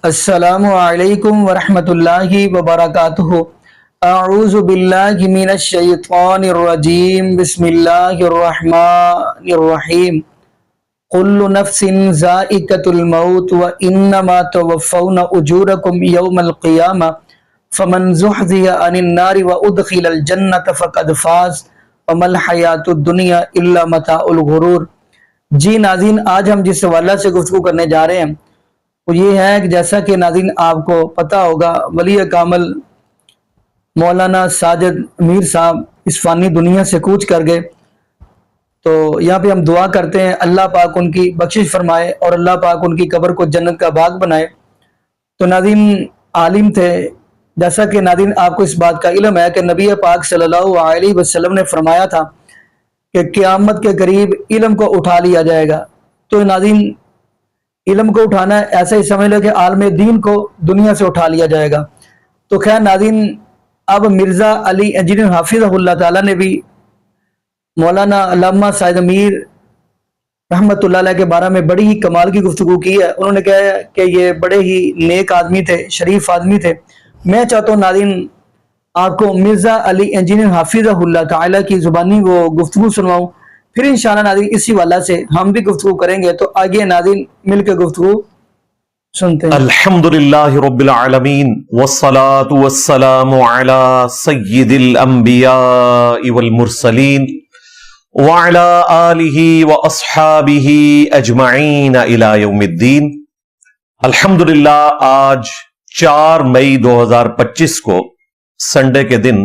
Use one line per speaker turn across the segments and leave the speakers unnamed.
السلام علیکم ورحمۃ اللہ وبرکاتہ۔ اعوذ باللہ من الشیطان الرجیم، بسم اللہ الرحمن الرحیم۔ کل نفس ذائقۃ الموت وانما توفون اجورکم یوم القیامہ فمن زحزح عن النار وادخل الجنۃ فقد فاز وما الحیاۃ الدنیا الا متاع الغرور۔ جی ناظرین، آج ہم جس حوالہ سے گفتگو کرنے جا رہے ہیں وہ یہ ہے کہ جیسا کہ ناظرین آپ کو پتہ ہوگا، ولی کامل مولانا ساجد میر صاحب اس فانی دنیا سے کوچ کر گئے۔ تو یہاں پہ ہم دعا کرتے ہیں اللہ پاک ان کی بخشش فرمائے اور اللہ پاک ان کی قبر کو جنت کا باغ بنائے۔ تو ناظرین عالم تھے، جیسا کہ ناظرین آپ کو اس بات کا علم ہے کہ نبی پاک صلی اللہ علیہ وسلم نے فرمایا تھا کہ قیامت کے قریب علم کو اٹھا لیا جائے گا۔ تو ناظرین علم کو اٹھانا ہے، ایسا ہی سمجھ لو کہ عالم دین کو دنیا سے اٹھا لیا جائے گا۔ تو خیر ناظرین، اب مرزا علی انجینئر حافظ اللہ تعالیٰ نے بھی مولانا علامہ سعید امیر رحمۃ اللہ علیہ کے بارے میں بڑی ہی کمال کی گفتگو کی ہے۔ انہوں نے کہا ہے کہ یہ بڑے ہی نیک آدمی تھے، شریف آدمی تھے۔ میں چاہتا ہوں ناظرین آپ کو مرزا علی انجینئر حافظ اللہ تعالیٰ کی زبانی وہ گفتگو سنواؤں، پھر انشاءاللہ ناظرین اسی والا سے ہم بھی گفتگو کریں گے۔ تو آگے ناظرین مل کے گفتگو سنتے ہیں۔
الحمدللہ رب العالمین والصلاة والسلام علی سید الانبیاء والمرسلین وعلی آلہ واصحابہ اجمعین الی یوم الدین۔ الحمدللہ آج 4 مئی 2025 کو سنڈے کے دن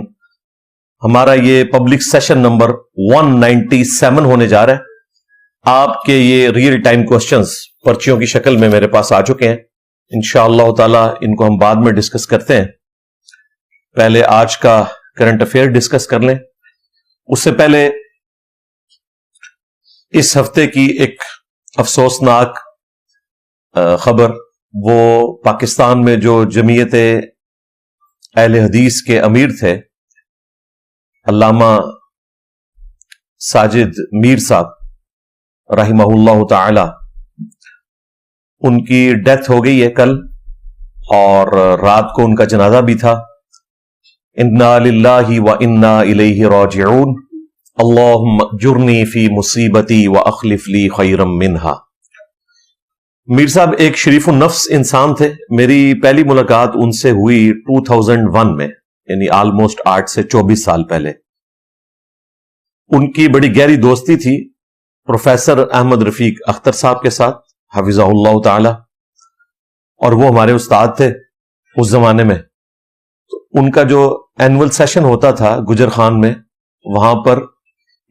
ہمارا یہ پبلک سیشن نمبر 197 ہونے جا رہا ہے۔ آپ کے یہ ریئل ٹائم کوسچنز پرچیوں کی شکل میں میرے پاس آ چکے ہیں۔ انشاءاللہ تعالی ان کو ہم بعد میں ڈسکس کرتے ہیں، پہلے آج کا کرنٹ افیئر ڈسکس کر لیں۔ اس سے پہلے اس ہفتے کی ایک افسوسناک خبر، وہ پاکستان میں جو جمعیت اہل حدیث کے امیر تھے علامہ ساجد میر صاحب رحمہ اللہ تعالی، ان کی ڈیتھ ہو گئی ہے کل، اور رات کو ان کا جنازہ بھی تھا۔ انا للہ وانا الیہ راجعون، اللہم اجرنی فی مصیبتی واخلف لی خیرا منہا۔ میر صاحب ایک شریف النفس انسان تھے۔ میری پہلی ملاقات ان سے ہوئی 2001 میں، یعنی آلموسٹ 8 سے 24 سال پہلے۔ ان کی بڑی گہری دوستی تھی پروفیسر احمد رفیق اختر صاحب کے ساتھ حفظہ اللہ تعالی، اور وہ ہمارے استاد تھے اس زمانے میں۔ تو ان کا جو اینول سیشن ہوتا تھا گجر خان میں، وہاں پر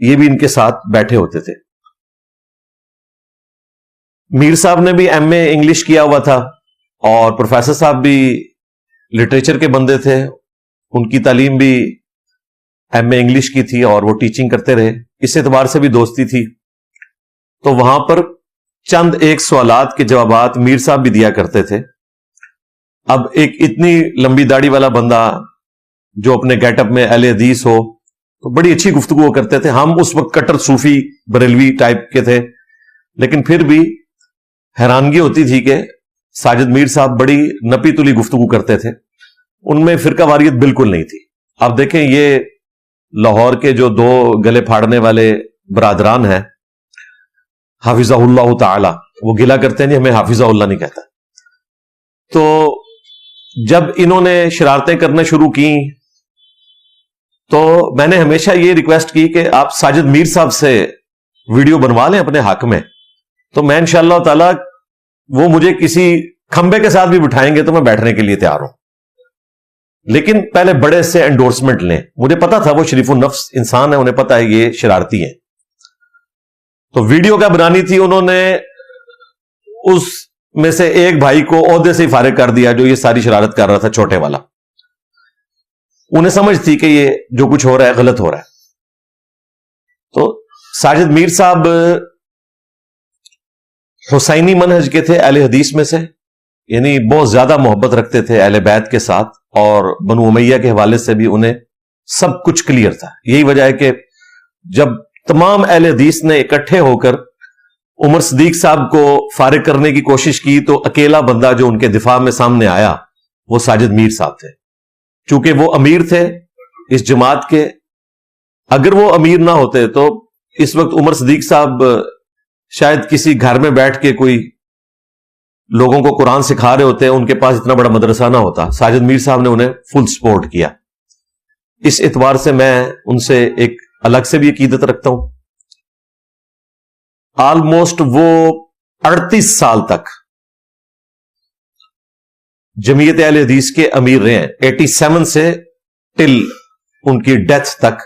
یہ بھی ان کے ساتھ بیٹھے ہوتے تھے۔ میر صاحب نے بھی ایم اے انگلش کیا ہوا تھا، اور پروفیسر صاحب بھی لٹریچر کے بندے تھے، ان کی تعلیم بھی ایم اے انگلش کی تھی اور وہ ٹیچنگ کرتے رہے، اس اعتبار سے بھی دوستی تھی۔ تو وہاں پر چند ایک سوالات کے جوابات میر صاحب بھی دیا کرتے تھے۔ اب ایک اتنی لمبی داڑھی والا بندہ جو اپنے گیٹ اپ میں اہل حدیث ہو تو بڑی اچھی گفتگو کرتے تھے۔ ہم اس وقت کٹر صوفی بریلوی ٹائپ کے تھے، لیکن پھر بھی حیرانگی ہوتی تھی کہ ساجد میر صاحب بڑی نپی تلی گفتگو کرتے تھے، ان میں فرقہ واریت بالکل نہیں تھی۔ اب دیکھیں یہ لاہور کے جو 2 گلے پھاڑنے والے برادران ہیں حافظہ اللہ تعالی، وہ گلا کرتے ہیں جی ہمیں حافظہ اللہ نہیں کہتا۔ تو جب انہوں نے شرارتیں کرنا شروع کی تو میں نے ہمیشہ یہ ریکویسٹ کی کہ آپ ساجد میر صاحب سے ویڈیو بنوا لیں اپنے حق میں، تو میں انشاءاللہ تعالی وہ مجھے کسی کھمبے کے ساتھ بھی بٹھائیں گے تو میں بیٹھنے کے لیے تیار ہوں، لیکن پہلے بڑے سے انڈورسمنٹ لیں۔ مجھے پتا تھا وہ شریف النفس انسان ہے، انہیں پتا ہے یہ شرارتی ہیں۔ تو ویڈیو کیا بنانی تھی، انہوں نے اس میں سے ایک بھائی کو عہدے سے ہی فارغ کر دیا جو یہ ساری شرارت کر رہا تھا، چھوٹے والا۔ انہیں سمجھ تھی کہ یہ جو کچھ ہو رہا ہے غلط ہو رہا ہے۔ تو ساجد میر صاحب حسینی منہج کے تھے، اہل حدیث میں سے، یعنی بہت زیادہ محبت رکھتے تھے اہل بیت کے ساتھ، اور بنو امیہ کے حوالے سے بھی انہیں سب کچھ کلیئر تھا۔ یہی وجہ ہے کہ جب تمام اہل حدیث نے اکٹھے ہو کر عمر صدیق صاحب کو فارغ کرنے کی کوشش کی تو اکیلا بندہ جو ان کے دفاع میں سامنے آیا وہ ساجد میر صاحب تھے. چونکہ وہ امیر تھے اس جماعت کے، اگر وہ امیر نہ ہوتے تو اس وقت عمر صدیق صاحب شاید کسی گھر میں بیٹھ کے کوئی لوگوں کو قرآن سکھا رہے ہوتے، ان کے پاس اتنا بڑا مدرسہ نہ ہوتا. ساجد میر صاحب نے انہیں فل سپورٹ کیا. اس اعتبار سے میں ان سے ایک الگ سے بھی عقیدت رکھتا ہوں. آلموسٹ وہ 38 سال تک جمعیت اہل حدیث کے امیر رہے ہیں، 87 سے ٹل ان کی ڈیتھ تک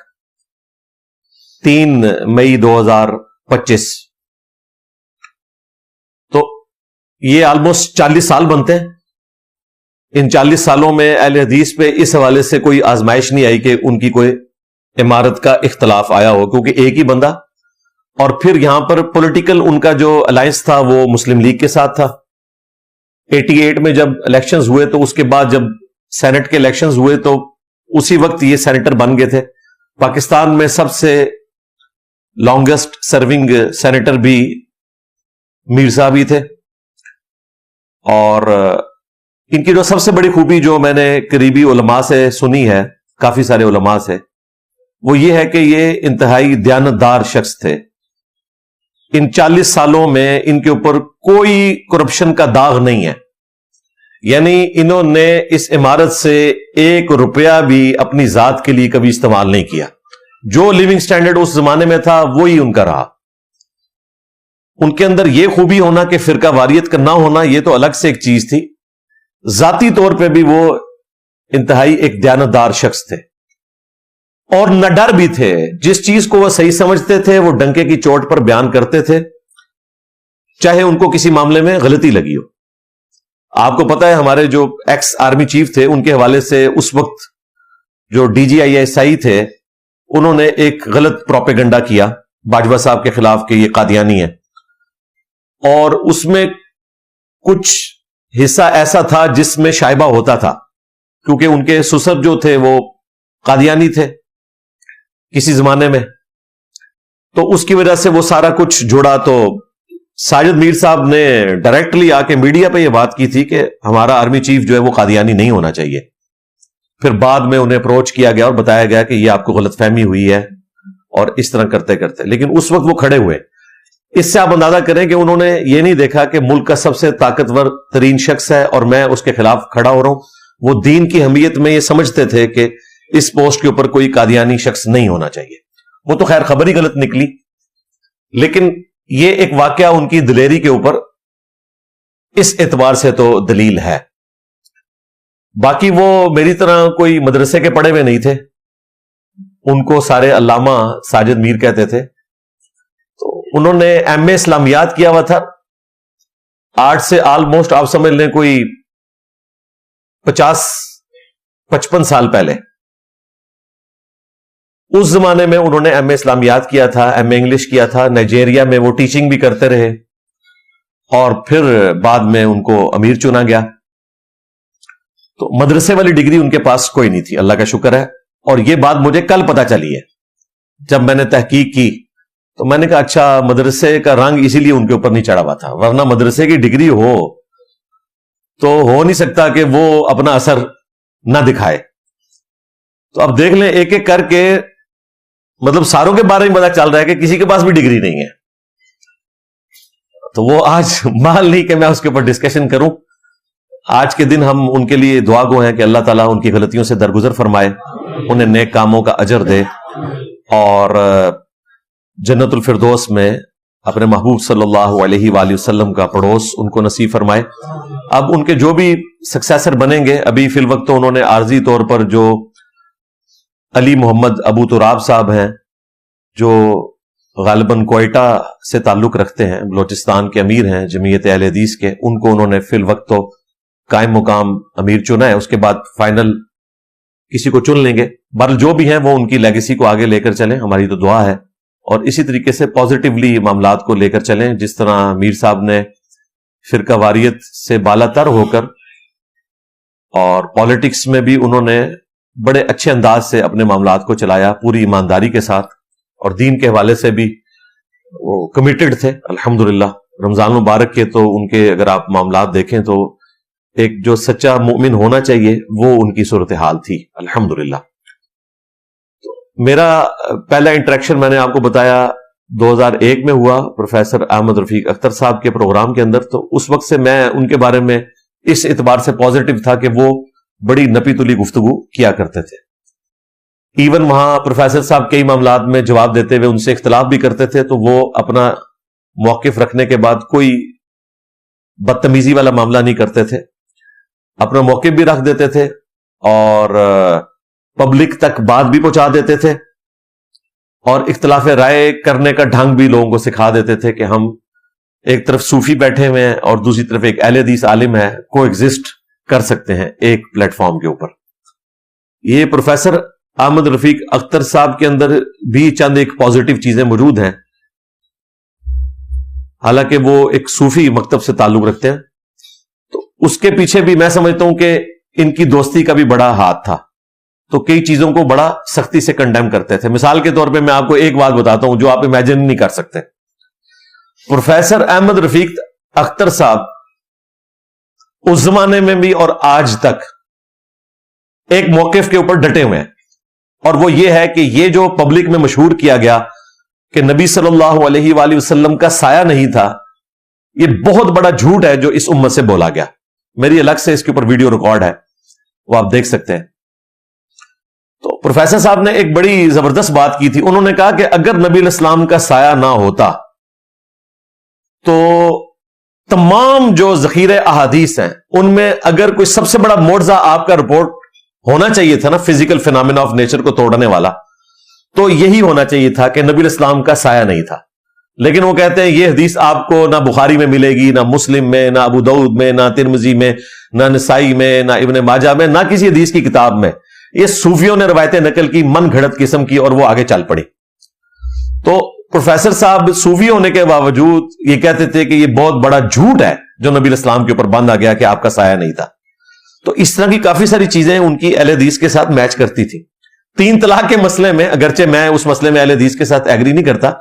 3 مئی 2025. تو یہ آلموسٹ 40 سال بنتے ہیں. ان 40 سالوں میں اہل حدیث پہ اس حوالے سے کوئی آزمائش نہیں آئی کہ ان کی کوئی عمارت کا اختلاف آیا ہو، کیونکہ ایک ہی بندہ. اور پھر یہاں پر پولیٹیکل ان کا جو الائنس تھا وہ مسلم لیگ کے ساتھ تھا. 88 میں جب الیکشنز ہوئے تو اس کے بعد جب سینٹ کے الیکشنز ہوئے تو اسی وقت یہ سینیٹر بن گئے تھے. پاکستان میں سب سے لانگسٹ سرونگ سینیٹر بھی میر صاحب ہی تھے. اور ان کی جو سب سے بڑی خوبی جو میں نے قریبی علماء سے سنی ہے، کافی سارے علماء سے، وہ یہ ہے کہ یہ انتہائی دیانتدار شخص تھے. ان 40 سالوں میں ان کے اوپر کوئی کرپشن کا داغ نہیں ہے. یعنی انہوں نے اس عمارت سے 1 روپیہ بھی اپنی ذات کے لیے کبھی استعمال نہیں کیا. جو لیونگ سٹینڈرڈ اس زمانے میں تھا وہی ان کا رہا. ان کے اندر یہ خوبی ہونا کہ فرقہ واریت کا نہ ہونا یہ تو الگ سے ایک چیز تھی، ذاتی طور پہ بھی وہ انتہائی ایک دیانتدار شخص تھے. اور نہ ڈر بھی تھے. جس چیز کو وہ صحیح سمجھتے تھے وہ ڈنکے کی چوٹ پر بیان کرتے تھے، چاہے ان کو کسی معاملے میں غلطی لگی ہو. آپ کو پتا ہے ہمارے جو ایکس آرمی چیف تھے ان کے حوالے سے اس وقت جو D G I S I تھے انہوں نے ایک غلط پروپیگنڈا کیا باجوہ صاحب کے خلاف کہ یہ قادیانی ہے. اور اس میں کچھ حصہ ایسا تھا جس میں شائبہ ہوتا تھا، کیونکہ ان کے سسر جو تھے وہ قادیانی تھے کسی زمانے میں. تو اس کی وجہ سے وہ سارا کچھ جڑا. تو ساجد میر صاحب نے ڈائریکٹلی آ کے میڈیا پہ یہ بات کی تھی کہ ہمارا آرمی چیف جو ہے وہ قادیانی نہیں ہونا چاہیے. پھر بعد میں انہیں اپروچ کیا گیا اور بتایا گیا کہ یہ آپ کو غلط فہمی ہوئی ہے، اور اس طرح کرتے کرتے لیکن اس وقت وہ کھڑے ہوئے. اس سے آپ اندازہ کریں کہ انہوں نے یہ نہیں دیکھا کہ ملک کا سب سے طاقتور ترین شخص ہے اور میں اس کے خلاف کھڑا ہو رہا ہوں. وہ دین کی اہمیت میں یہ سمجھتے تھے کہ اس پوسٹ کے اوپر کوئی قادیانی شخص نہیں ہونا چاہیے. وہ تو خیر خبر ہی غلط نکلی، لیکن یہ ایک واقعہ ان کی دلیری کے اوپر اس اعتبار سے تو دلیل ہے. باقی وہ میری طرح کوئی مدرسے کے پڑھے ہوئے نہیں تھے. ان کو سارے علامہ ساجد میر کہتے تھے. تو انہوں نے ایم اے اسلامیات کیا ہوا تھا. آج سے آلموسٹ آپ سمجھ لیں کوئی 50-55 سال پہلے. اس زمانے میں انہوں نے ایم اے اسلامیات کیا تھا، ایم اے انگلش کیا تھا. نائجیریا میں وہ ٹیچنگ بھی کرتے رہے اور پھر بعد میں ان کو امیر چنا گیا. تو مدرسے والی ڈگری ان کے پاس کوئی نہیں تھی، اللہ کا شکر ہے. اور یہ بات مجھے کل پتا چلی ہے جب میں نے تحقیق کی. تو میں نے کہا اچھا مدرسے کا رنگ اسی لیے ان کے اوپر نہیں چڑھا ہوا تھا، ورنہ مدرسے کی ڈگری ہو تو ہو نہیں سکتا کہ وہ اپنا اثر نہ دکھائے. تو اب دیکھ لیں ایک ایک کر کے، مطلب ساروں کے بارے میں پتا چل رہا ہے کہ کسی کے پاس بھی ڈگری نہیں ہے. تو وہ آج مال نہیں کہ میں اس کے اوپر ڈسکشن کروں. آج کے دن ہم ان کے لیے دعا گو ہیں کہ اللہ تعالیٰ ان کی غلطیوں سے درگزر فرمائے، انہیں نیک کاموں کا اجر دے اور جنت الفردوس میں اپنے محبوب صلی اللہ علیہ وآلہ وسلم کا پڑوس ان کو نصیب فرمائے. اب ان کے جو بھی سکسیسر بنیں گے، ابھی فی الوقت تو انہوں نے عارضی طور پر جو علی محمد ابو تراب صاحب ہیں جو غالباً کوئٹہ سے تعلق رکھتے ہیں، بلوچستان کے امیر ہیں جمعیت اہل حدیث کے، ان کو انہوں نے فی الوقت تو قائم مقام امیر چنا ہے. اس کے بعد فائنل کسی کو چن لیں گے. بہرحال جو بھی ہیں وہ ان کی لیگیسی کو آگے لے کر چلیں، ہماری تو دعا ہے. اور اسی طریقے سے پازیٹیولی معاملات کو لے کر چلیں، جس طرح میر صاحب نے فرقہ واریت سے بالا تر ہو کر اور پالیٹکس میں بھی انہوں نے بڑے اچھے انداز سے اپنے معاملات کو چلایا، پوری ایمانداری کے ساتھ، اور دین کے حوالے سے بھی وہ کمیٹڈ تھے الحمدللہ. رمضان مبارک کے تو ان کے اگر آپ معاملات دیکھیں تو ایک جو سچا مومن ہونا چاہیے وہ ان کی صورتحال تھی الحمدللہ. میرا پہلا انٹریکشن میں نے آپ کو بتایا 2001 میں ہوا پروفیسر احمد رفیق اختر صاحب کے پروگرام کے اندر. تو اس وقت سے میں ان کے بارے میں اس اعتبار سے پازیٹو تھا کہ وہ بڑی نپی تلی گفتگو کیا کرتے تھے. ایون وہاں پروفیسر صاحب کئی معاملات میں جواب دیتے ہوئے ان سے اختلاف بھی کرتے تھے تو وہ اپنا موقف رکھنے کے بعد کوئی بدتمیزی والا معاملہ نہیں کرتے تھے, اپنا موقف بھی رکھ دیتے تھے اور پبلک تک بات بھی پہنچا دیتے تھے, اور اختلاف رائے کرنے کا ڈھنگ بھی لوگوں کو سکھا دیتے تھے کہ ہم ایک طرف صوفی بیٹھے ہوئے ہیں اور دوسری طرف ایک اہل حدیث عالم ہے, کو ایگزسٹ کر سکتے ہیں ایک پلیٹ فارم کے اوپر. یہ پروفیسر احمد رفیق اختر صاحب کے اندر بھی چند ایک پازیٹو چیزیں موجود ہیں, حالانکہ وہ ایک صوفی مکتب سے تعلق رکھتے ہیں. تو اس کے پیچھے بھی میں سمجھتا ہوں کہ ان کی دوستی کا بھی بڑا ہاتھ تھا, تو کئی چیزوں کو بڑا سختی سے کنڈیم کرتے تھے. مثال کے طور پہ میں آپ کو ایک بات بتاتا ہوں جو آپ امیجن نہیں کر سکتے. پروفیسر احمد رفیق اختر صاحب اس زمانے میں بھی اور آج تک ایک موقف کے اوپر ڈٹے ہوئے ہیں, اور وہ یہ ہے کہ یہ جو پبلک میں مشہور کیا گیا کہ نبی صلی اللہ علیہ وآلہ وسلم کا سایہ نہیں تھا, یہ بہت بڑا جھوٹ ہے جو اس امت سے بولا گیا. میری الگ سے اس کے اوپر ویڈیو ریکارڈ ہے, وہ آپ دیکھ سکتے ہیں. تو پروفیسر صاحب نے ایک بڑی زبردست بات کی تھی. انہوں نے کہا کہ اگر نبی علیہ السلام کا سایہ نہ ہوتا تو تمام جو ذخیرے احادیث ہیں ان میں اگر کوئی سب سے بڑا معجزہ آپ کا رپورٹ ہونا چاہیے تھا نا, فزیکل فینامنا آف نیچر کو توڑنے والا, تو یہی ہونا چاہیے تھا کہ نبی علیہ السلام کا سایہ نہیں تھا. لیکن وہ کہتے ہیں یہ حدیث آپ کو نہ بخاری میں ملے گی, نہ مسلم میں, نہ ابو داؤد میں, نہ ترمذی میں, نہ نسائی میں, نہ ابن ماجہ میں, نہ کسی حدیث کی کتاب میں. یہ صوفیوں نے روایتیں نقل کی من گھڑت قسم کی اور وہ آگے چل پڑی. تو پروفیسر صاحب صوفی ہونے کے باوجود یہ کہتے تھے کہ یہ بہت بڑا جھوٹ ہے جو نبی علیہ السلام کے اوپر باندھا گیا کہ آپ کا سایہ نہیں تھا. تو اس طرح کی کافی ساری چیزیں ان کی اہل حدیث کے ساتھ میچ کرتی تھی. 3 طلاق کے مسئلے میں اگرچہ میں اس مسئلے میں اہل حدیث کے ساتھ ایگری نہیں کرتا,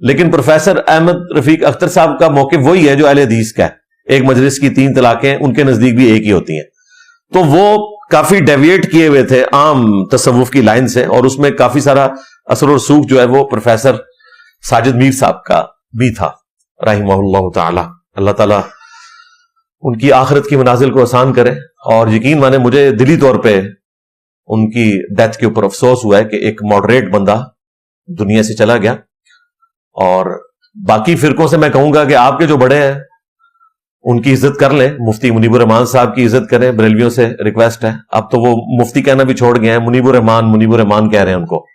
لیکن پروفیسر احمد رفیق اختر صاحب کا موقف وہی ہے جو اہل حدیث کا ہے. ایک مجلس کی 3 طلاقیں ان کے نزدیک بھی ایک ہی ہوتی ہیں. تو وہ کافی ڈیویٹ کیے ہوئے تھے عام تصوف کی لائن سے, اور اس میں کافی سارا اثر و رسوخ جو ہے وہ پروفیسر ساجد میر صاحب کا بھی تھا رحمہ اللہ تعالی. اللہ تعالی ان کی آخرت کی منازل کو آسان کرے. اور یقین مانے مجھے دلی طور پہ ان کی ڈیتھ کے اوپر افسوس ہوا ہے کہ ایک ماڈریٹ بندہ دنیا سے چلا گیا. اور باقی فرقوں سے میں کہوں گا کہ آپ کے جو بڑے ہیں ان کی عزت کر لیں. مفتی منیب الرحمان صاحب کی عزت کریں, بریلویوں سے ریکویسٹ ہے. اب تو وہ مفتی کہنا بھی چھوڑ گئے ہیں, منیب الرحمان کہہ رہے ہیں ان کو.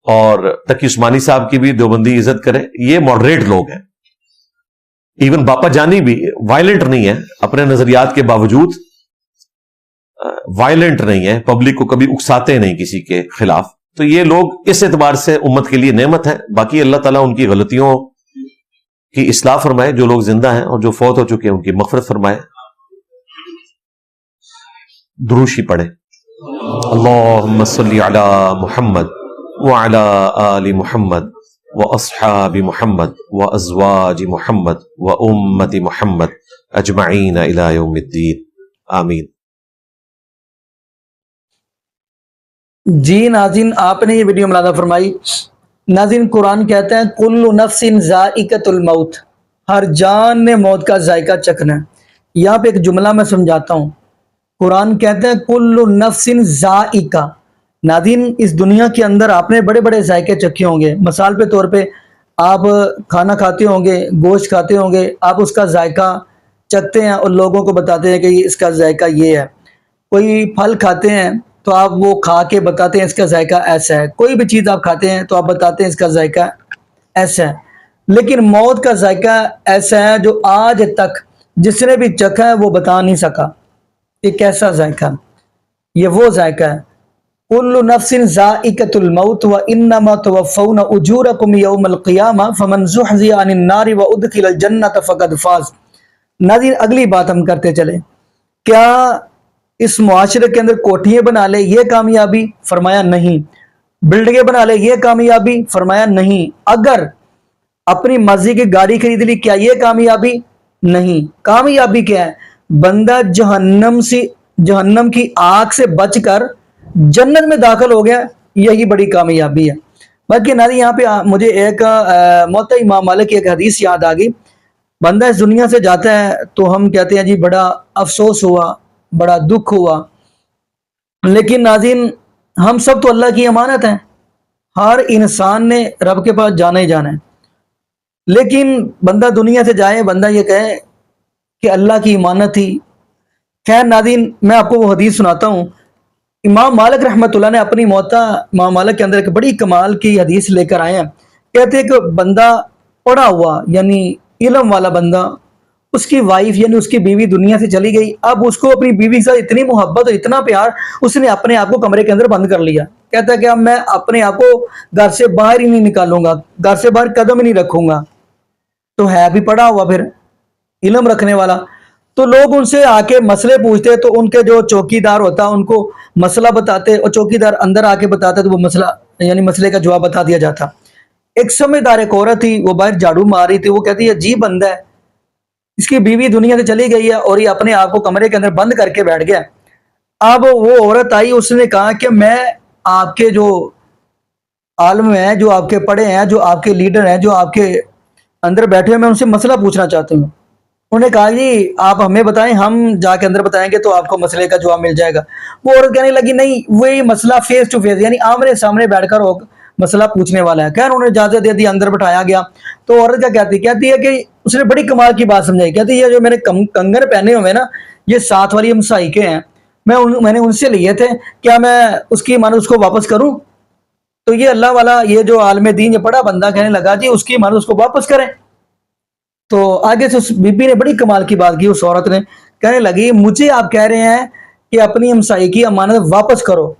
اور تقی عثمانی صاحب کی بھی دیوبندی عزت کرے. یہ ماڈریٹ لوگ ہیں. ایون باپا جانی بھی وائلنٹ نہیں ہے, اپنے نظریات کے باوجود وائلنٹ نہیں ہے, پبلک کو کبھی اکساتے نہیں کسی کے خلاف. تو یہ لوگ اس اعتبار سے امت کے لیے نعمت ہے. باقی اللہ تعالیٰ ان کی غلطیوں کی اصلاح فرمائے, جو لوگ زندہ ہیں اور جو فوت ہو چکے ہیں ان کی مغفرت فرمائے. دروشی پڑھے. اللہم صلی علی محمد وعلی آل محمد واصحاب محمد وازواج محمد وامت محمد اجمعین الی یوم الدین. آمین.
جی ناظرین, آپ نے یہ ویڈیو ملاحظہ فرمائی. ناظرین, قرآن کہتا ہے کل نفس ذائقۃ الموت, ہر جان نے موت کا ذائقہ چکھنا ہے. یہاں پہ ایک جملہ میں سمجھاتا ہوں. قرآن کہتا ہے کل نفس ذائقہ. ناظرین, اس دنیا کے اندر آپ نے بڑے بڑے ذائقے چکھے ہوں گے. مثال کے طور پہ آپ کھانا کھاتے ہوں گے, گوشت کھاتے ہوں گے, آپ اس کا ذائقہ چکھتے ہیں اور لوگوں کو بتاتے ہیں کہ اس کا ذائقہ یہ ہے. کوئی پھل کھاتے ہیں تو آپ وہ کھا کے بتاتے ہیں اس کا ذائقہ ایسا ہے. کوئی بھی چیز آپ کھاتے ہیں تو آپ بتاتے ہیں اس کا ذائقہ ایسا ہے. لیکن موت کا ذائقہ ایسا ہے جو آج تک جس نے بھی چکھا ہے وہ بتا نہیں سکا کہ کیسا ذائقہ. یہ وہ ذائقہ ہے. کل نفس ذائقۃ الموت وانما توفون اجورکم یوم القیامہ فمن زحزح عن النار وادخل الجنۃ فقد فاز. ناظرین, اگلی بات ہم کرتے چلیں. کیا اس معاشرے کے اندر کوٹھیاں بنا لے یہ کامیابی؟ فرمایا نہیں. بلڈنگیں بنا لے یہ کامیابی؟ فرمایا نہیں. اگر اپنی مرضی کی گاڑی خرید لی، کیا یہ کامیابی؟ نہیں. کامیابی کیا ہے؟ بندہ جہنم کی آگ سے بچ کر جنت میں داخل ہو گیا، یہی بڑی کامیابی ہے. باقی ناری یہاں پہ مجھے ایک موطا امام مالک کی ایک حدیث یاد آ گئی. بندہ اس دنیا سے جاتا ہے تو ہم کہتے ہیں جی بڑا افسوس ہوا، بڑا دکھ ہوا، لیکن ناظرین ہم سب تو اللہ کی امانت ہیں. ہر انسان نے رب کے پاس جانا ہی جانا ہے. لیکن بندہ دنیا سے جائے، بندہ یہ کہے کہ اللہ کی امانت تھی. خیر ناظرین میں آپ کو وہ حدیث سناتا ہوں. امام مالک رحمۃ اللہ نے اپنی موطا امام مالک کے اندر ایک بڑی کمال کی حدیث لے کر آئے ہیں. کہتے ہیں کہ بندہ پڑھا ہوا یعنی علم والا بندہ، اس کی وائف یعنی اس کی بیوی دنیا سے چلی گئی. اب اس کو اپنی بیوی کے ساتھ اتنی محبت اور اتنا پیار، اس نے اپنے آپ کو کمرے کے اندر بند کر لیا. کہتا ہے کہ اب میں اپنے آپ کو گھر سے باہر ہی نہیں نکالوں گا، گھر سے باہر قدم ہی نہیں رکھوں گا. تو ہے بھی پڑھا ہوا پھر علم رکھنے والا. تو لوگ ان سے آ کے مسئلے پوچھتے تو ان کے جو چوکی دار ہوتا ان کو مسئلہ بتاتے، اور چوکی دار اندر آ کے بتاتا تو وہ مسئلہ یعنی مسئلے کا جواب بتا دیا جاتا. ایک سمجھدار ایک عورت تھی، وہ باہر جھاڑو مار رہی تھی. وہ کہتی ہے عجیب بندہ ہے، اس کی بیوی دنیا سے چلی گئی ہے اور یہ اپنے آپ کو کمرے کے اندر بند کر کے بیٹھ گیا. اب وہ عورت آئی، اس نے کہا کہ میں آپ کے جو عالم ہیں، جو آپ کے پڑھے ہیں، جو آپ کے لیڈر ہیں، جو آپ کے اندر بیٹھے ہیں، میں ان سے مسئلہ پوچھنا چاہتی ہوں. انہوں نے کہا جی آپ ہمیں بتائیں، ہم جا کے اندر بتائیں گے تو آپ کو مسئلے کا جواب مل جائے گا. وہ عورت کہنے لگی نہیں، وہی مسئلہ فیس ٹو فیس یعنی آمنے سامنے بیٹھ کر مسئلہ پوچھنے والا ہے. خیر انہوں نے اجازت دے دی، اندر بٹھایا گیا. تو عورت کیا کہتی ہے کہ اس نے بڑی کمال کی بات سمجھائی. کہتی ہے جو میرے کنگن پہنے ہوئے نا، یہ ساتھ والی ہمسائی کے ہیں، میں نے ان سے لیے تھے، کیا میں اس کی مانو اس کو واپس کروں؟ تو یہ اللہ والا، یہ جو عالم دین یہ پڑھا بندہ کہنے لگا جی اس کی مانو اس کو واپس کریں. تو آگے سے اس بی بی نے بڑی کمال کی بات کی. اس عورت نے کہنے لگی مجھے آپ کہہ رہے ہیں کہ اپنی ہمسائی کی امانت واپس کرو،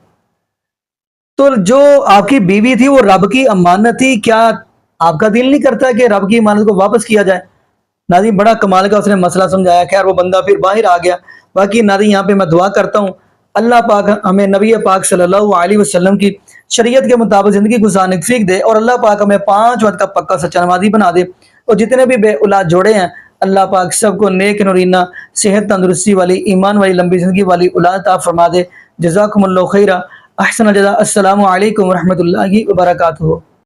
تو جو آپ کی بیوی تھی وہ رب کی امانت تھی، کیا آپ کا دل نہیں کرتا کہ رب کی امانت کو واپس کیا جائے؟ ناظرین بڑا کمال کا اس نے مسئلہ سمجھایا. خیر وہ بندہ پھر باہر آ گیا. باقی ناظرین یہاں پہ میں دعا کرتا ہوں اللہ پاک ہمیں نبی پاک صلی اللہ علیہ وسلم کی شریعت کے مطابق زندگی گزارنے کی توفیق دے، اور اللہ پاک ہمیں 5 وقت کا پکا سچا نمازی بنا دے. اور جتنے بھی بے اولاد جوڑے ہیں اللہ پاک سب کو نیک نورینہ صحت تندرستی والی ایمان والی لمبی زندگی والی اولاد عطا فرما دے. جزاکم اللہ خیرہ، احسن الجزاء. السلام علیکم ورحمۃ اللہ وبرکاتہ.